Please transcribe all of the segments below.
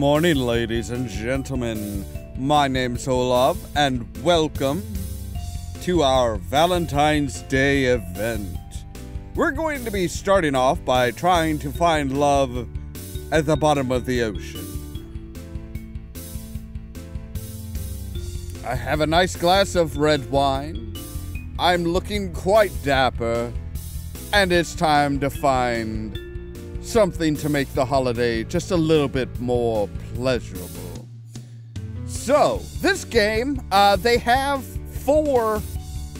morning, ladies and gentlemen. My name's Ollamh, and welcome to our Valentine's Day event. We're going to be starting off by trying to find love at the bottom of the ocean. I have a nice glass of red wine. I'm looking quite dapper, and it's time to find something to make the holiday just a little bit more pleasurable. So, this game, they have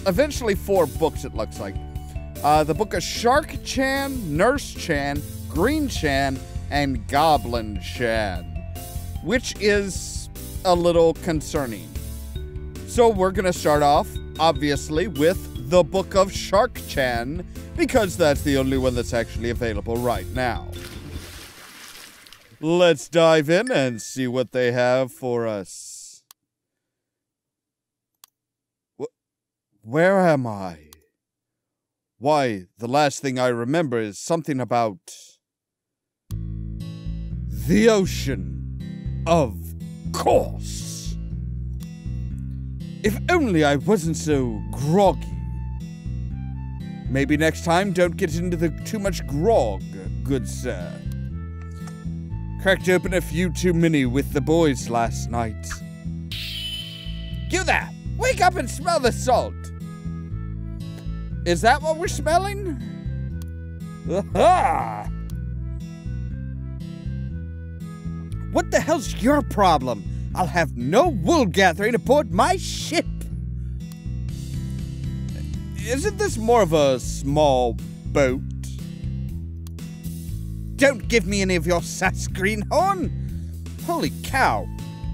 eventually four books, it looks like. The book of Shark Chan, Nurse Chan, Green Chan, and Goblin Chan, which is a little concerning. So we're gonna start off, obviously, with the book of Shark Chan, because that's the only one that's actually available right now. Let's dive in and see what they have for us. Where am I? Why, the last thing I remember is something about the ocean, of course. If only I wasn't so groggy. Maybe next time, don't get into too much grog, good sir. Cracked open a few too many with the boys last night. You there! Wake up and smell the salt! Is that what we're smelling? Aha! What the hell's your problem? I'll have no wool gathering aboard my ship! Isn't this more of a small boat? Don't give me any of your sass, greenhorn! Holy cow!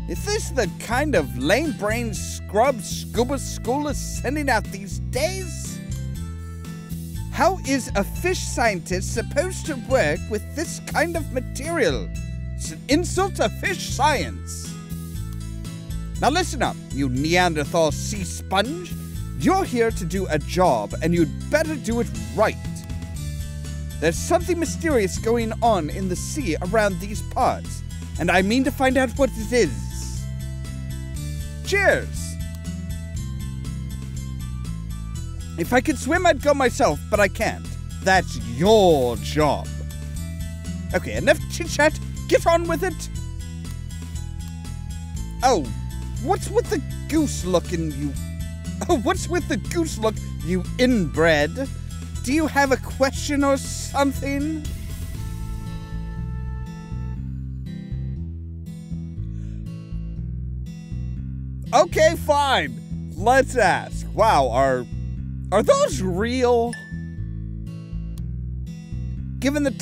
Is this the kind of lame-brained scrub scuba school is sending out these days? How is a fish scientist supposed to work with this kind of material? It's an insult to fish science! Now listen up, you Neanderthal sea sponge! You're here to do a job, and you'd better do it right. There's something mysterious going on in the sea around these parts, and I mean to find out what it is. Cheers! If I could swim, I'd go myself, but I can't. That's your job. Okay, enough chit-chat. Get on with it. Oh, what's with the goose look in you? Oh, what's with the goose look, you inbred? Do you have a question or something? Okay, fine. Let's ask. Wow, are those real? Given the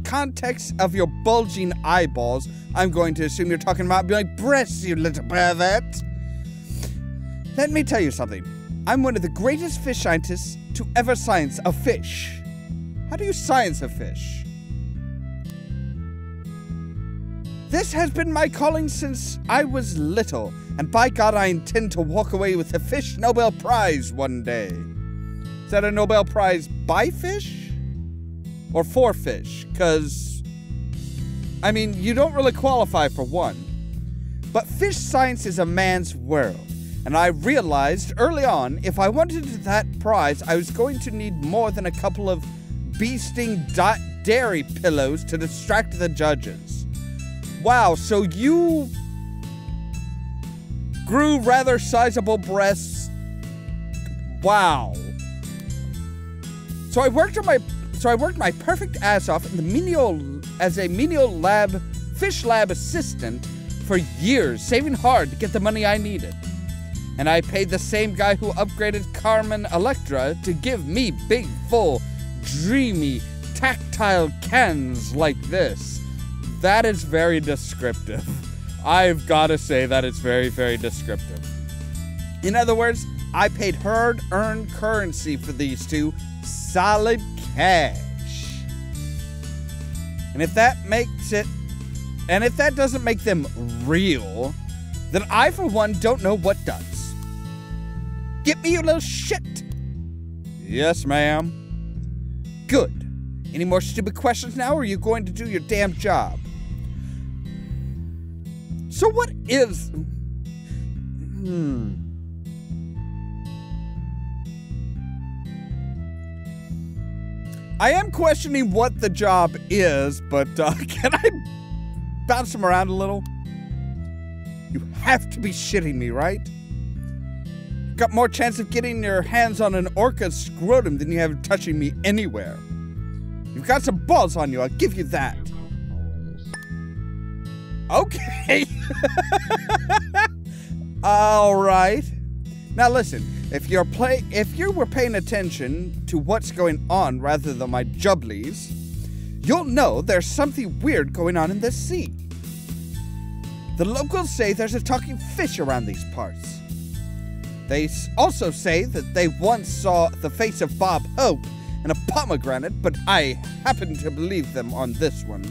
context of your bulging eyeballs, I'm going to assume you're talking about my breasts, you little pervert. Let me tell you something. I'm one of the greatest fish scientists to ever science a fish. How do you science a fish? This has been my calling since I was little, and by God, I intend to walk away with a fish Nobel Prize one day. Is that a Nobel Prize by fish? Or for fish? Because, I mean, you don't really qualify for one. But fish science is a man's world. And I realized early on, if I wanted that prize, I was going to need more than a couple of bee-sting dairy pillows to distract the judges. Wow, so you grew rather sizable breasts. Wow. So I worked my perfect ass off in as a menial fish lab assistant for years, saving hard to get the money I needed. And I paid the same guy who upgraded Carmen Electra to give me big, full, dreamy, tactile cans like this. That is very descriptive. I've got to say that it's very, very descriptive. In other words, I paid hard-earned currency for these two, solid cash. And if that doesn't make them real, then I, for one, don't know what does. Get me, you little shit! Yes, ma'am. Good. Any more stupid questions now, or are you going to do your damn job? So what is... I am questioning what the job is, but can I bounce him around a little? You have to be shitting me, right? Got more chance of getting your hands on an orca's scrotum than you have touching me anywhere. You've got some balls on you, I'll give you that. Okay. All right. Now listen, if you were paying attention to what's going on rather than my jubblies, you'll know there's something weird going on in this sea. The locals say there's a talking fish around these parts. They also say that they once saw the face of Bob Hope in a pomegranate, but I happen to believe them on this one.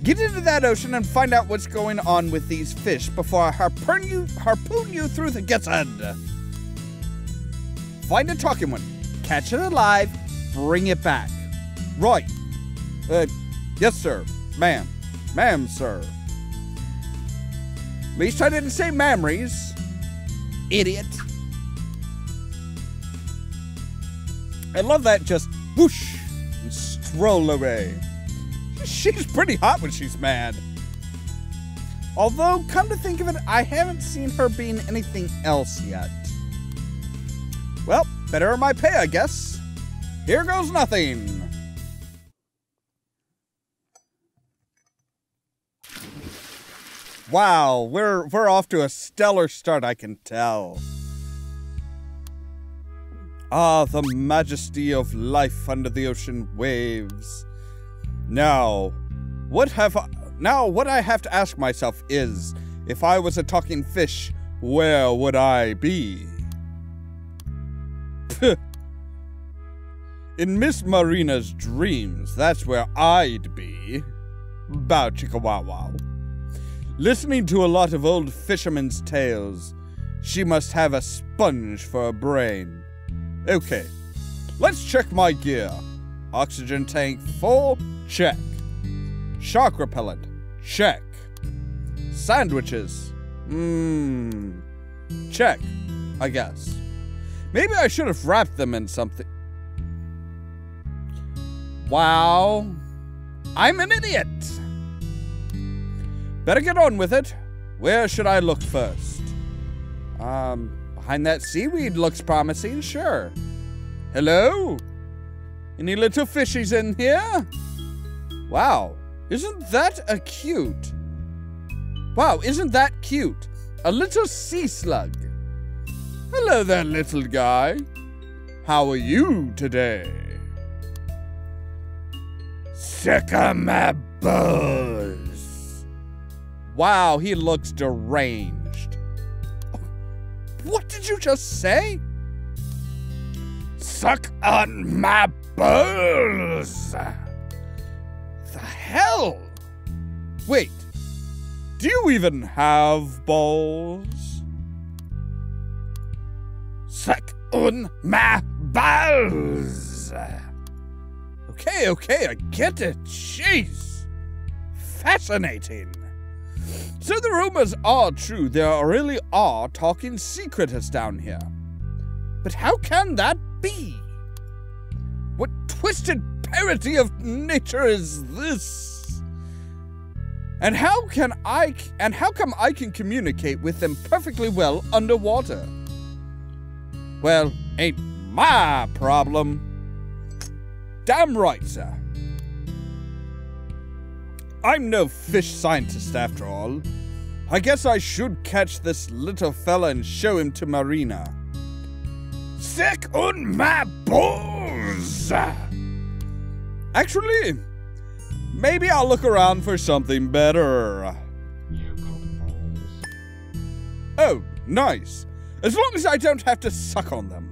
Get into that ocean and find out what's going on with these fish before I harpoon you through the gizzard. Find a talking one, catch it alive, bring it back. Right. Yes, sir. Ma'am. Ma'am, sir. At least I didn't say mammaries. Idiot. I love that just whoosh and stroll away. She's pretty hot when she's mad. Although, come to think of it, I haven't seen her being anything else yet. Well, better earn my pay, I guess. Here goes nothing. Wow, we're off to a stellar start, I can tell. Ah, the majesty of life under the ocean waves. Now, what I have to ask myself is, if I was a talking fish, where would I be? In Miss Marina's dreams, that's where I'd be. Bow chicka wow wow. Listening to a lot of old fishermen's tales. She must have a sponge for a brain. Okay, let's check my gear. Oxygen tank full, check. Shark repellent, check. Sandwiches, check, I guess. Maybe I should have wrapped them in something. Wow, I'm an idiot. Better get on with it. Where should I look first? Behind that seaweed looks promising, sure. Hello? Any little fishies in here? Wow, isn't that cute? Wow, isn't that cute? A little sea slug. Hello there, little guy. How are you today? Sick of my balls. Wow, he looks deranged. What did you just say? Suck on my balls. The hell? Wait, do you even have balls? Suck on my balls. Okay, I get it. Jeez. Fascinating. So the rumors are true. There really are talking sea critters down here. But how can that be? What twisted parody of nature is this? And how come I can communicate with them perfectly well underwater? Well, ain't my problem. Damn right, sir. I'm no fish scientist after all. I guess I should catch this little fella and show him to Marina. Sick on my balls! Actually, maybe I'll look around for something better. Oh, nice. As long as I don't have to suck on them.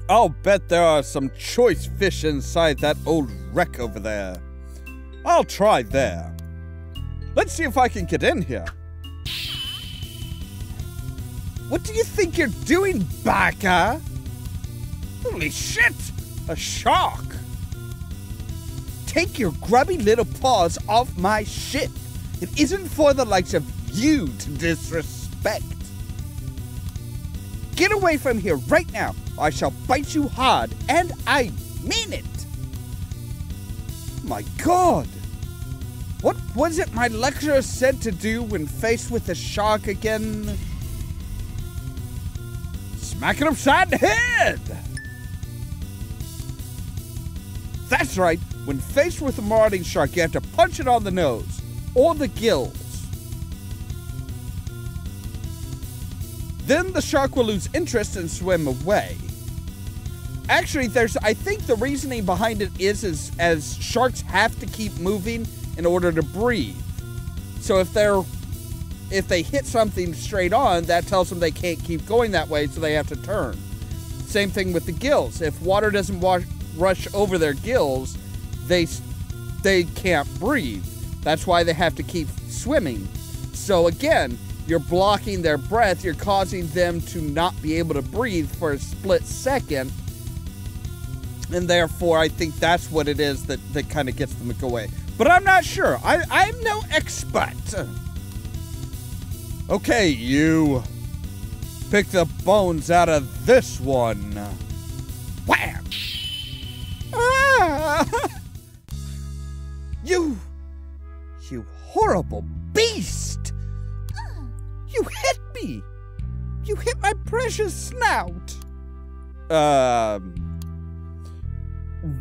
I'll bet there are some choice fish inside that old wreck over there. I'll try there. Let's see if I can get in here. What do you think you're doing, baka? Holy shit! A shark! Take your grubby little paws off my ship. It isn't for the likes of you to disrespect. Get away from here right now, or I shall bite you hard, and I mean it. My God. What was it my lecturer said to do when faced with a shark again? Smack it upside the head! That's right. When faced with a marauding shark, you have to punch it on the nose or the gills. Then the shark will lose interest and swim away. Actually, I think the reasoning behind it is as sharks have to keep moving in order to breathe. So if they hit something straight on, that tells them they can't keep going that way, so they have to turn. Same thing with the gills. If water doesn't rush over their gills, they can't breathe. That's why they have to keep swimming. So again, you're blocking their breath, you're causing them to not be able to breathe for a split second, and therefore I think that's what it is that kind of gets them to go away. But I'm not sure. I'm no expert. Okay, you. Pick the bones out of this one. Wham! Ah! You horrible beast! You hit me! You hit my precious snout!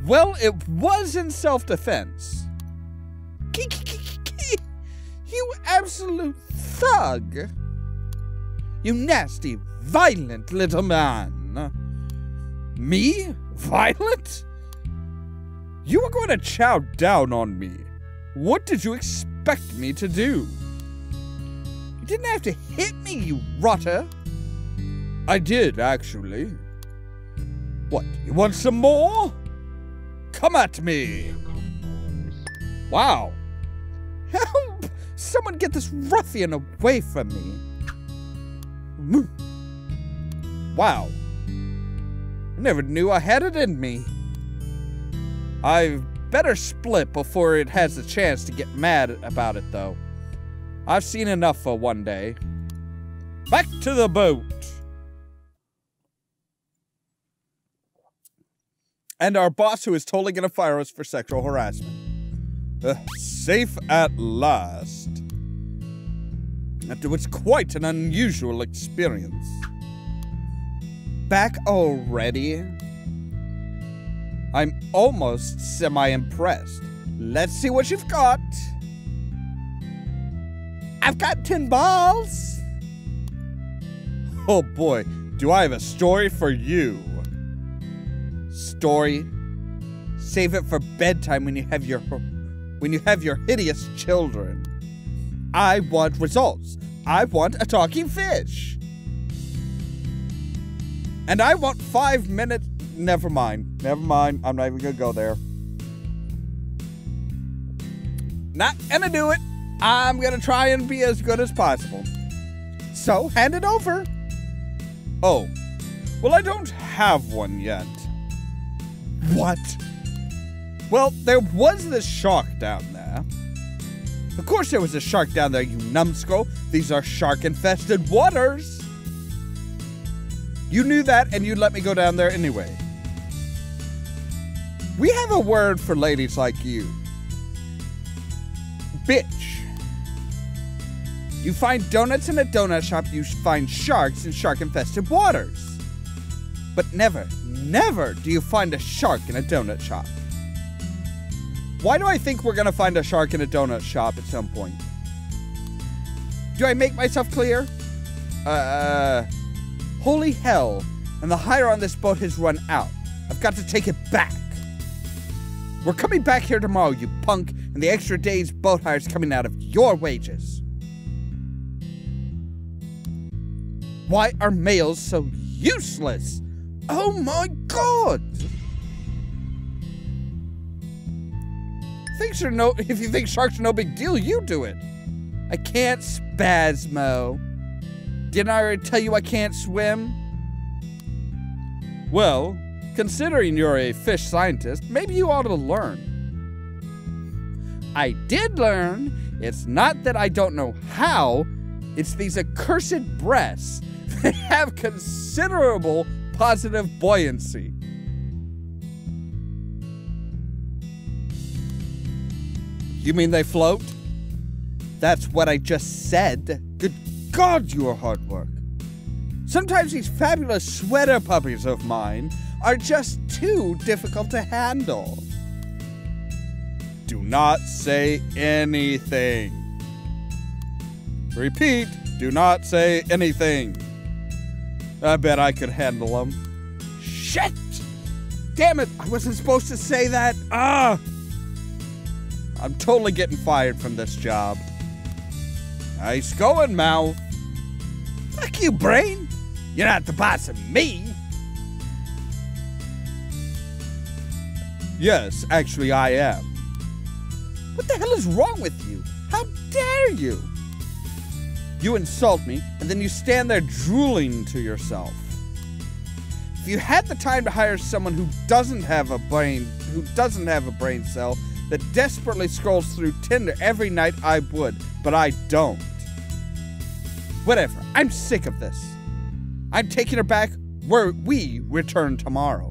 Well, it was in self-defense. You absolute thug! You nasty, violent little man! Me? Violent? You were going to chow down on me. What did you expect me to do? You didn't have to hit me, you rotter. I did, actually. What, you want some more? Come at me. Wow. Help! Someone get this ruffian away from me. Wow. I never knew I had it in me. I've better split before it has a chance to get mad about it, though. I've seen enough for one day. Back to the boat. And our boss, who is totally gonna fire us for sexual harassment. Safe at last. After what's quite an unusual experience. Back already? I'm almost semi-impressed. Let's see what you've got. I've got 10 balls. Oh boy, do I have a story for you. Story? Save it for bedtime when you have your hideous children. I want results. I want a talking fish. And I want 5 minutes. Never mind. Never mind. I'm not even gonna go there. Not gonna do it. I'm gonna try and be as good as possible. So, hand it over. Oh. Well, I don't have one yet. What? Well, there was this shark down there. Of course there was a shark down there, you numbskull. These are shark-infested waters. You knew that, and you let me go down there anyway. We have a word for ladies like you. Bitch. You find donuts in a donut shop, you find sharks in shark-infested waters. But never, never do you find a shark in a donut shop. Why do I think we're gonna find a shark in a donut shop at some point? Do I make myself clear? Holy hell, and the hire on this boat has run out. I've got to take it back. We're coming back here tomorrow, you punk, and the extra day's boat hire is coming out of your wages. Why are males so useless? Oh my god! If you think sharks are no big deal, you do it. I can't spasmo. Didn't I already tell you I can't swim? Well, considering you're a fish scientist, maybe you ought to learn. I did learn it's not that I don't know how, it's these accursed breasts. They have considerable positive buoyancy. You mean they float? That's what I just said. Good God, your hard work. Sometimes these fabulous sweater puppies of mine are just too difficult to handle. Do not say anything. Repeat, do not say anything. I bet I could handle them. Shit! Damn it, I wasn't supposed to say that. I'm totally getting fired from this job. Nice going, mouth. Fuck you, brain. You're not the boss of me. Yes, actually I am. What the hell is wrong with you? How dare you? You insult me, and then you stand there drooling to yourself. If you had the time to hire someone who doesn't have a brain cell that desperately scrolls through Tinder every night, I would, but I don't. Whatever, I'm sick of this. I'm taking her back where we return tomorrow.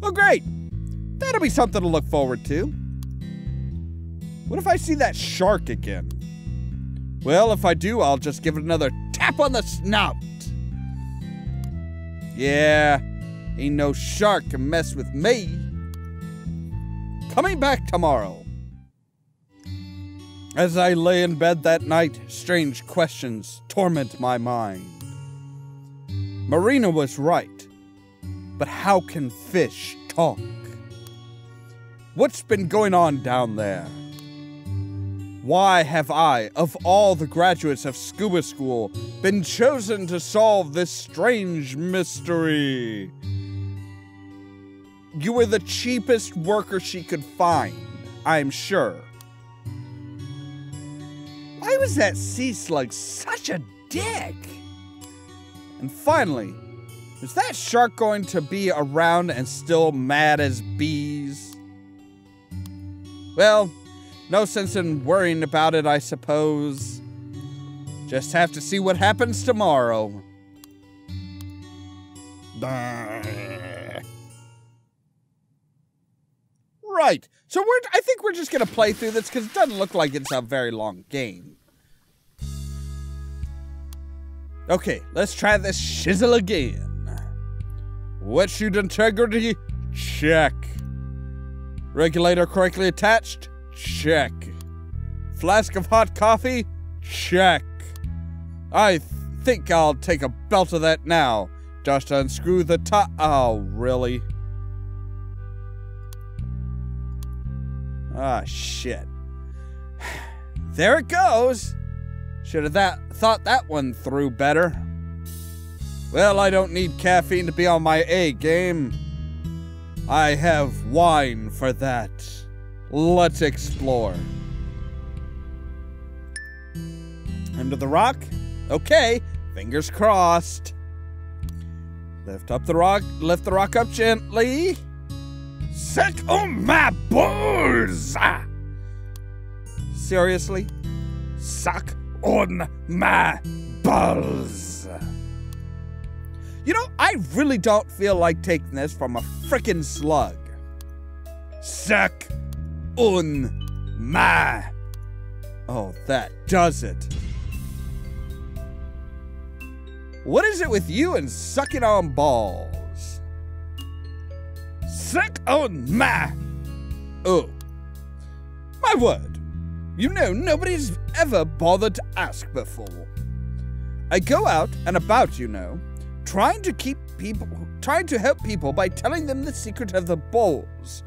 Oh, great. That'll be something to look forward to. What if I see that shark again? Well, if I do, I'll just give it another tap on the snout. Yeah, ain't no shark can mess with me. Coming back tomorrow. As I lay in bed that night, strange questions torment my mind. Marina was right, but how can fish talk? What's been going on down there? Why have I, of all the graduates of scuba school, been chosen to solve this strange mystery? You were the cheapest worker she could find, I'm sure. Why was that sea slug such a dick? And finally, is that shark going to be around and still mad as bees? Well, no sense in worrying about it, I suppose. Just have to see what happens tomorrow. Right, so I think we're just gonna play through this because it doesn't look like it's a very long game. Okay, let's try this shizzle again. Wetsuit integrity? Check. Regulator correctly attached? Check. Flask of hot coffee? Check. I think I'll take a belt of that now. Just unscrew the top. Oh, really? Ah, shit. There it goes. Should have thought that one through better. Well, I don't need caffeine to be on my A game. I have wine for that. Let's explore. Under the rock? Okay, fingers crossed. Lift the rock up gently. Suck on my balls! Seriously? Suck on my balls. You know, I really don't feel like taking this from a frickin' slug. Suck on my... Oh, that does it. What is it with you and sucking on balls? Suck on my... Oh. My word. You know, nobody's ever bothered to ask before. I go out and about, you know, trying to help people by telling them the secret of the balls.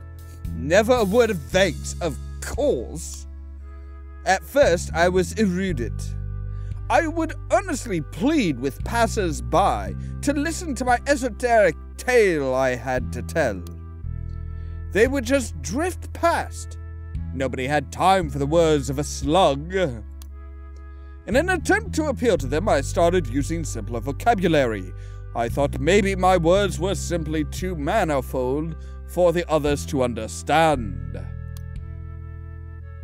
Never a word of thanks, of course. At first, I was erudite. I would earnestly plead with passers-by to listen to my esoteric tale I had to tell. They would just drift past. Nobody had time for the words of a slug. In an attempt to appeal to them, I started using simpler vocabulary. I thought maybe my words were simply too manifold for the others to understand.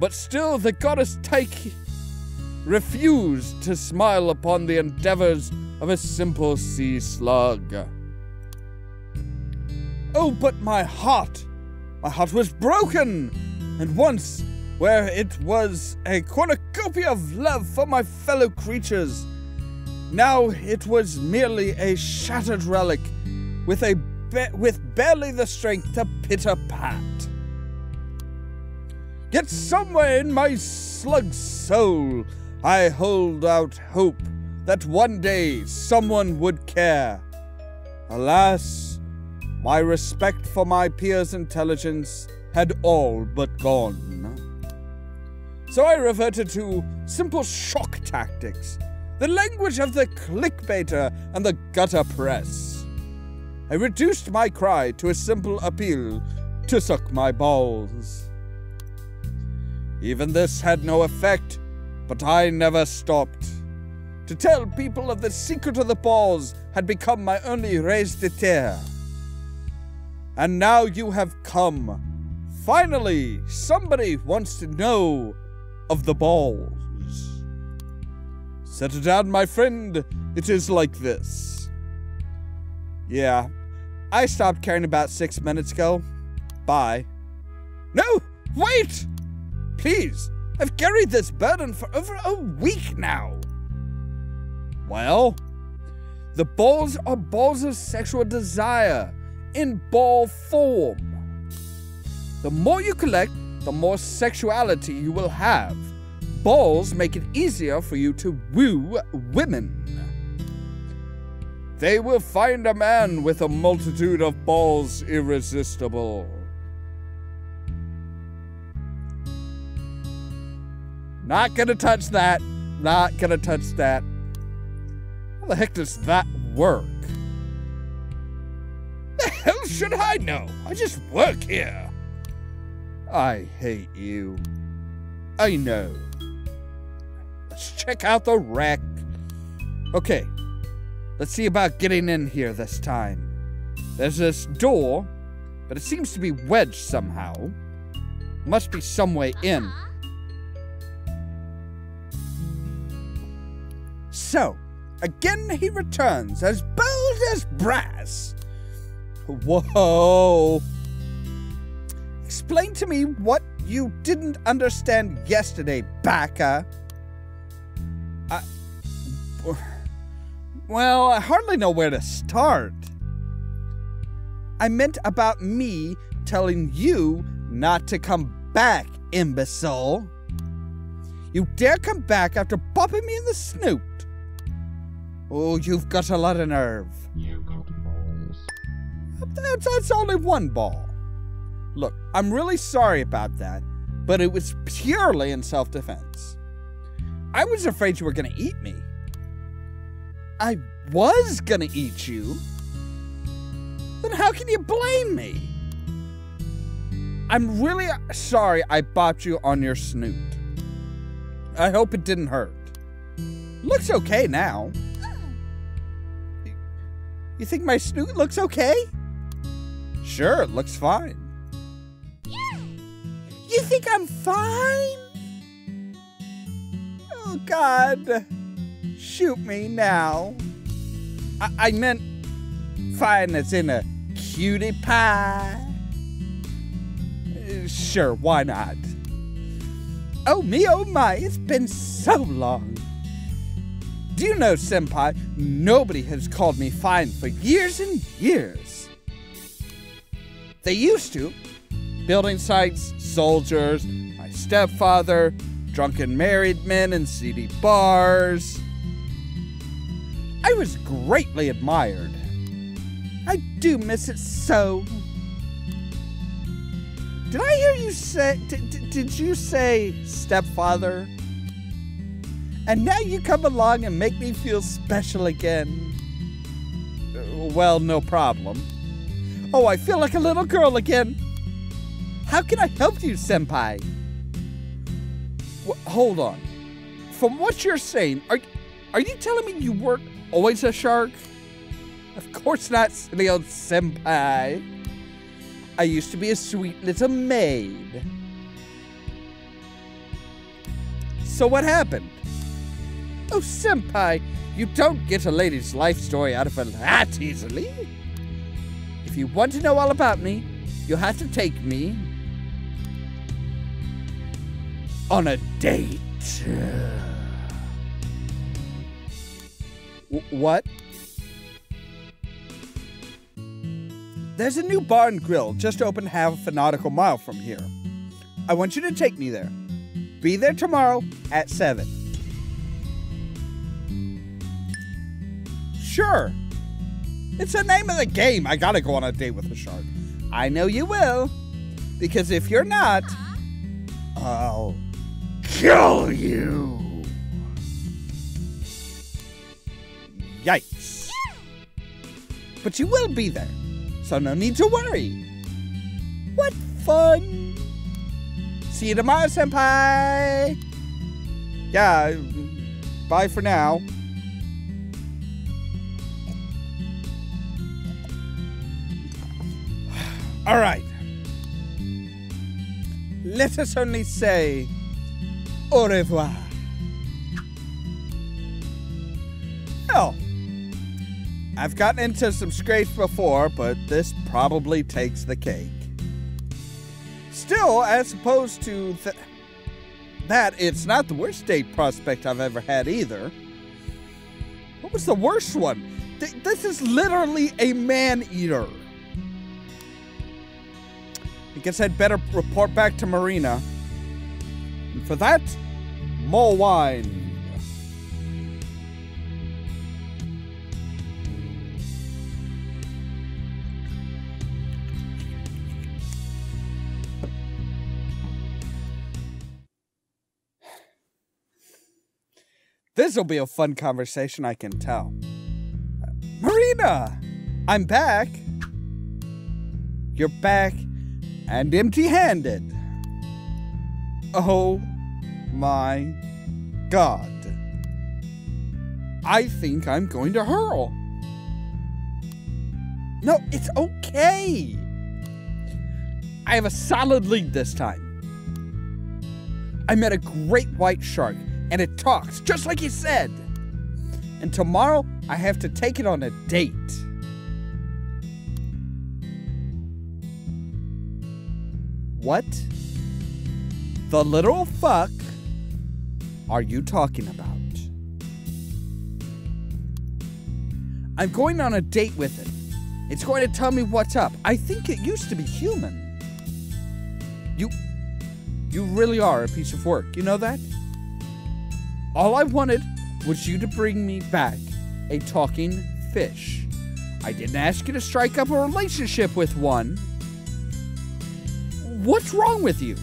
But still the goddess Tyche refused to smile upon the endeavors of a simple sea slug. Oh, but my heart was broken, and once, where it was a cornucopia of love for my fellow creatures, now it was merely a shattered relic with barely the strength to pitter-pat. Yet somewhere in my slug's soul, I hold out hope that one day someone would care. Alas, my respect for my peers' intelligence had all but gone. So I reverted to simple shock tactics, the language of the clickbaiter and the gutter press. I reduced my cry to a simple appeal to suck my balls. Even this had no effect, but I never stopped. To tell people of the secret of the balls had become my only raison d'etre. And now you have come. Finally, somebody wants to know of the balls. Set it down, my friend. It is like this. Yeah, I stopped caring about 6 minutes ago. Bye. No, wait! Please, I've carried this burden for over a week now. Well, the balls are balls of sexual desire in ball form. The more you collect, the more sexuality you will have. Balls make it easier for you to woo women. They will find a man with a multitude of balls irresistible. Not gonna touch that. Not gonna touch that. How the heck does that work? The hell should I know? I just work here. I hate you. I know. Let's check out the wreck. Okay, let's see about getting in here this time. There's this door, but it seems to be wedged somehow. Must be some way in. So, again he returns, as bold as brass. Whoa. Explain to me what you didn't understand yesterday, Baka. Well, I hardly know where to start. I meant about me telling you not to come back, imbecile. You dare come back after popping me in the snoot. Oh, you've got a lot of nerve. You got balls. That's only one ball. Look, I'm really sorry about that, but it was purely in self-defense. I was afraid you were going to eat me. I was going to eat you? Then how can you blame me? I'm really sorry I bopped you on your snoot. I hope it didn't hurt. Looks okay now. You think my snoot looks okay? Sure, it looks fine. You think I'm fine? Oh, God. Shoot me now. I meant fine as in a cutie pie. Sure, why not? Oh me, oh my, it's been so long. Do you know, Senpai, nobody has called me fine for years and years. They used to. Building sites, soldiers, my stepfather, drunken married men in seedy bars. I was greatly admired. I do miss it so. Did I hear you say, did you say stepfather? And now you come along and make me feel special again. Well, no problem. Oh, I feel like a little girl again. How can I help you, Senpai? Hold on. From what you're saying, are you telling me you weren't always a shark? Of course not, silly old Senpai. I used to be a sweet little maid. So what happened? Oh, senpai, you don't get a lady's life story out of her that easily. If you want to know all about me, you'll have to take me on a date. What? There's a new bar and grill just opened half a nautical mile from here. I want you to take me there. Be there tomorrow at 7. Sure. It's the name of the game. I gotta go on a date with a shark. I know you will. Because if you're not, I'll kill you. Yikes. But you will be there, so no need to worry. What fun. See you tomorrow, senpai. Yeah, bye for now. All right. Let us only say au revoir. Well, I've gotten into some scrapes before, but this probably takes the cake. Still, as opposed to that, it's not the worst date prospect I've ever had either. What was the worst one? This is literally a man-eater. I guess I'd better report back to Marina. And for that, more wine. This'll be a fun conversation, I can tell. Marina! I'm back. You're back and empty-handed. Oh my God. I think I'm going to hurl. No, it's okay. I have a solid lead this time. I met a great white shark, and it talks, just like you said. And tomorrow, I have to take it on a date. What the little fuck are you talking about? I'm going on a date with it. It's going to tell me what's up. I think it used to be human. You really are a piece of work. You know that? All I wanted was you to bring me back a talking fish. I didn't ask you to strike up a relationship with one. What's wrong with you?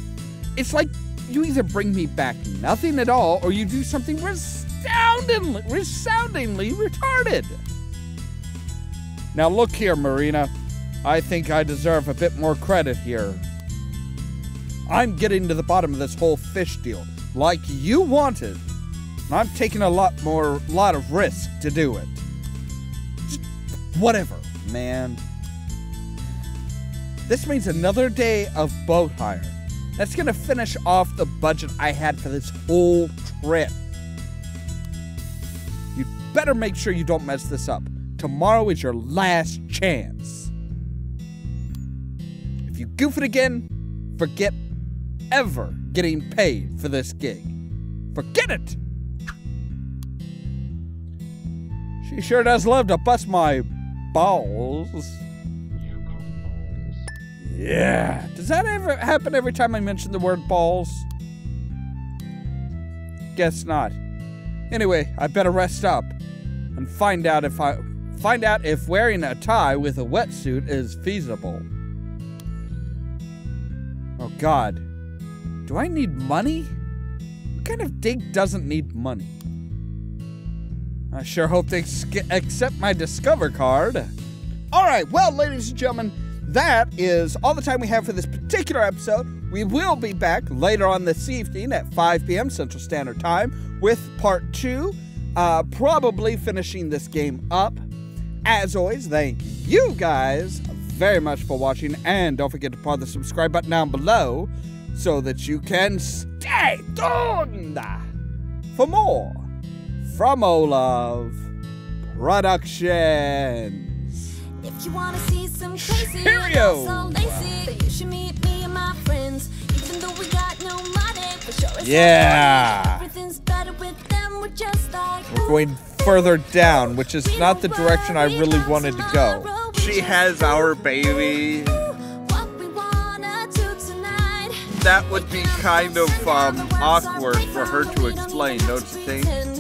It's like you either bring me back nothing at all or you do something resoundingly retarded. Now look here, Marina. I think I deserve a bit more credit here. I'm getting to the bottom of this whole fish deal, like you wanted. And I'm taking a lot of risk to do it. Just whatever, man. This means another day of boat hire. That's gonna finish off the budget I had for this whole trip. You'd better make sure you don't mess this up. Tomorrow is your last chance. If you goof it again, forget ever getting paid for this gig. Forget it! She sure does love to bust my balls. Yeah. Does that ever happen every time I mention the word balls? Guess not. Anyway, I better rest up and find out if wearing a tie with a wetsuit is feasible. Oh God. Do I need money? What kind of date doesn't need money? I sure hope they accept my Discover card. All right, well, ladies and gentlemen, that is all the time we have for this particular episode. We will be back later on this evening at 5 p.m. Central Standard Time with part 2, probably finishing this game up. As always, thank you guys very much for watching, and don't forget to press the subscribe button down below so that you can stay tuned for more from Ollamh Productions. If you wanna see some crazy Cheerio. so lazy, then you should meet me and my friends. Even though we got no money, for sure it's Yeah. everything's better with them. We're just like We're going further down, which is not the direction I really wanted to go. She has our baby. What we wanna do tonight. That would be kind of awkward for her to explain, don't you think?